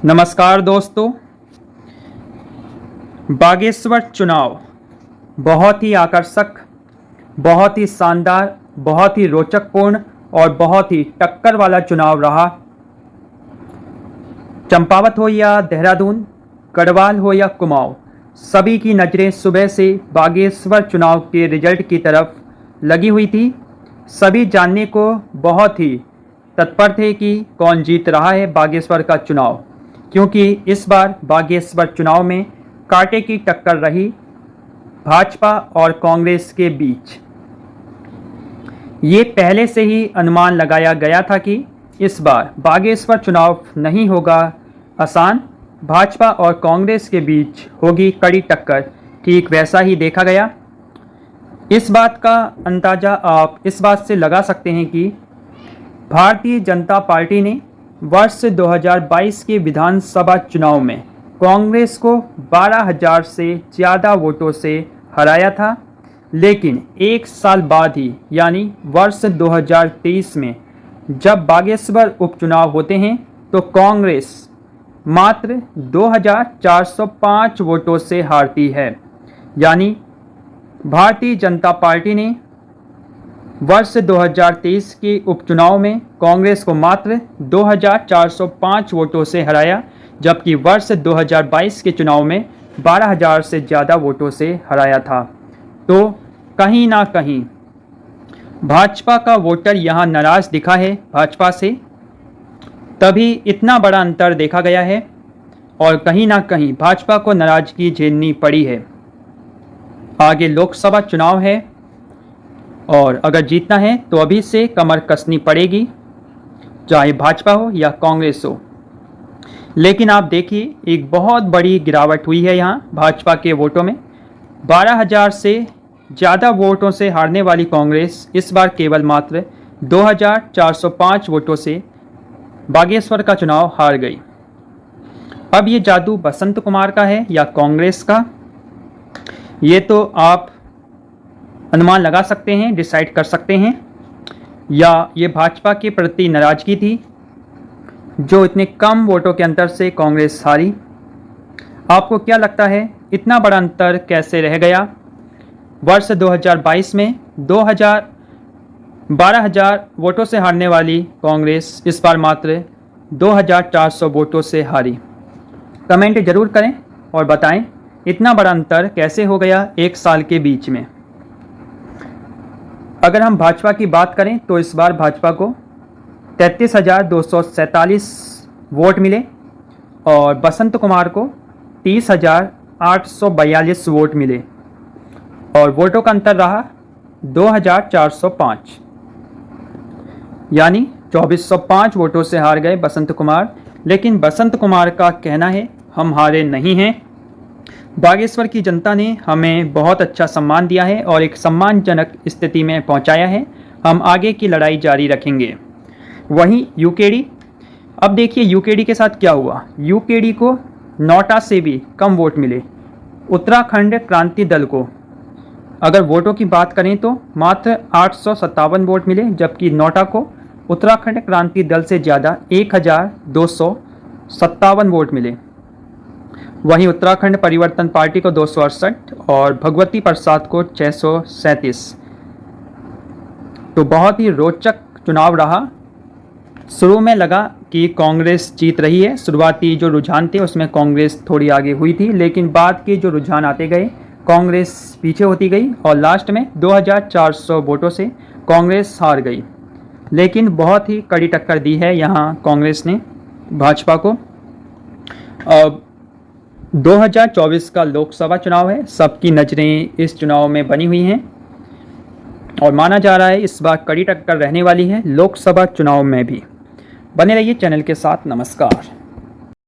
नमस्कार दोस्तों। बागेश्वर चुनाव बहुत ही आकर्षक, बहुत ही शानदार, बहुत ही रोचकपूर्ण और बहुत ही टक्कर वाला चुनाव रहा। चंपावत हो या देहरादून, गढ़वाल हो या कुमाऊं, सभी की नज़रें सुबह से बागेश्वर चुनाव के रिजल्ट की तरफ लगी हुई थी। सभी जानने को बहुत ही तत्पर थे कि कौन जीत रहा है बागेश्वर का चुनाव, क्योंकि इस बार बागेश्वर चुनाव में कांटे की टक्कर रही भाजपा और कांग्रेस के बीच। ये पहले से ही अनुमान लगाया गया था कि इस बार बागेश्वर चुनाव नहीं होगा आसान, भाजपा और कांग्रेस के बीच होगी कड़ी टक्कर। ठीक वैसा ही देखा गया। इस बात का अंदाज़ा आप इस बात से लगा सकते हैं कि भारतीय जनता पार्टी ने वर्ष 2022 के विधानसभा चुनाव में कांग्रेस को 12,000 से ज़्यादा वोटों से हराया था, लेकिन एक साल बाद ही यानी वर्ष 2023 में जब बागेश्वर उपचुनाव होते हैं तो कांग्रेस मात्र 2,405 वोटों से हारती है। यानी भारतीय जनता पार्टी ने वर्ष 2023 के उपचुनाव में कांग्रेस को मात्र 2,405 वोटों से हराया, जबकि वर्ष 2022 के चुनाव में 12,000 से ज़्यादा वोटों से हराया था। तो कहीं ना कहीं भाजपा का वोटर यहाँ नाराज़ दिखा है भाजपा से, तभी इतना बड़ा अंतर देखा गया है और कहीं ना कहीं भाजपा को नाराज़गी झेलनी पड़ी है। आगे लोकसभा चुनाव है और अगर जीतना है तो अभी से कमर कसनी पड़ेगी, चाहे भाजपा हो या कांग्रेस हो। लेकिन आप देखिए, एक बहुत बड़ी गिरावट हुई है यहाँ भाजपा के वोटों में। 12,000 से ज़्यादा वोटों से हारने वाली कांग्रेस इस बार केवल मात्र 2,405 वोटों से बागेश्वर का चुनाव हार गई। अब ये जादू बसंत कुमार का है या कांग्रेस का, ये तो आप अनुमान लगा सकते हैं, डिसाइड कर सकते हैं। या ये भाजपा के प्रति नाराज़गी थी जो इतने कम वोटों के अंतर से कांग्रेस हारी। आपको क्या लगता है इतना बड़ा अंतर कैसे रह गया? वर्ष 2022 में 12,000 वोटों से हारने वाली कांग्रेस इस बार मात्र 2,400 वोटों से हारी। कमेंट जरूर करें और बताएं इतना बड़ा अंतर कैसे हो गया एक साल के बीच में। अगर हम भाजपा की बात करें तो इस बार भाजपा को 33,247 वोट मिले और बसंत कुमार को 30,842 वोट मिले और वोटों का अंतर रहा 2,405, यानी 2,405 वोटों से हार गए बसंत कुमार। लेकिन बसंत कुमार का कहना है हम हारे नहीं हैं, बागेश्वर की जनता ने हमें बहुत अच्छा सम्मान दिया है और एक सम्मानजनक स्थिति में पहुंचाया है, हम आगे की लड़ाई जारी रखेंगे। वहीं यूकेडी, अब देखिए यूकेडी के साथ क्या हुआ। यूकेडी को नोटा से भी कम वोट मिले। उत्तराखंड क्रांति दल को अगर वोटों की बात करें तो मात्र 857 वोट मिले, जबकि नोटा को उत्तराखंड क्रांति दल से ज़्यादा 1,257 वोट मिले। वहीं उत्तराखंड परिवर्तन पार्टी को 268 और भगवती प्रसाद को 637। तो बहुत ही रोचक चुनाव रहा। शुरू में लगा कि कांग्रेस जीत रही है, शुरुआती जो रुझान थे उसमें कांग्रेस थोड़ी आगे हुई थी, लेकिन बाद के जो रुझान आते गए कांग्रेस पीछे होती गई और लास्ट में 2,400 वोटों से कांग्रेस हार गई। लेकिन बहुत ही कड़ी टक्कर दी है यहाँ कांग्रेस ने भाजपा को। 2024 का लोकसभा चुनाव है, सबकी नज़रें इस चुनाव में बनी हुई हैं और माना जा रहा है इस बार कड़ी टक्कर रहने वाली है लोकसभा चुनाव में भी। बने रहिए चैनल के साथ। नमस्कार।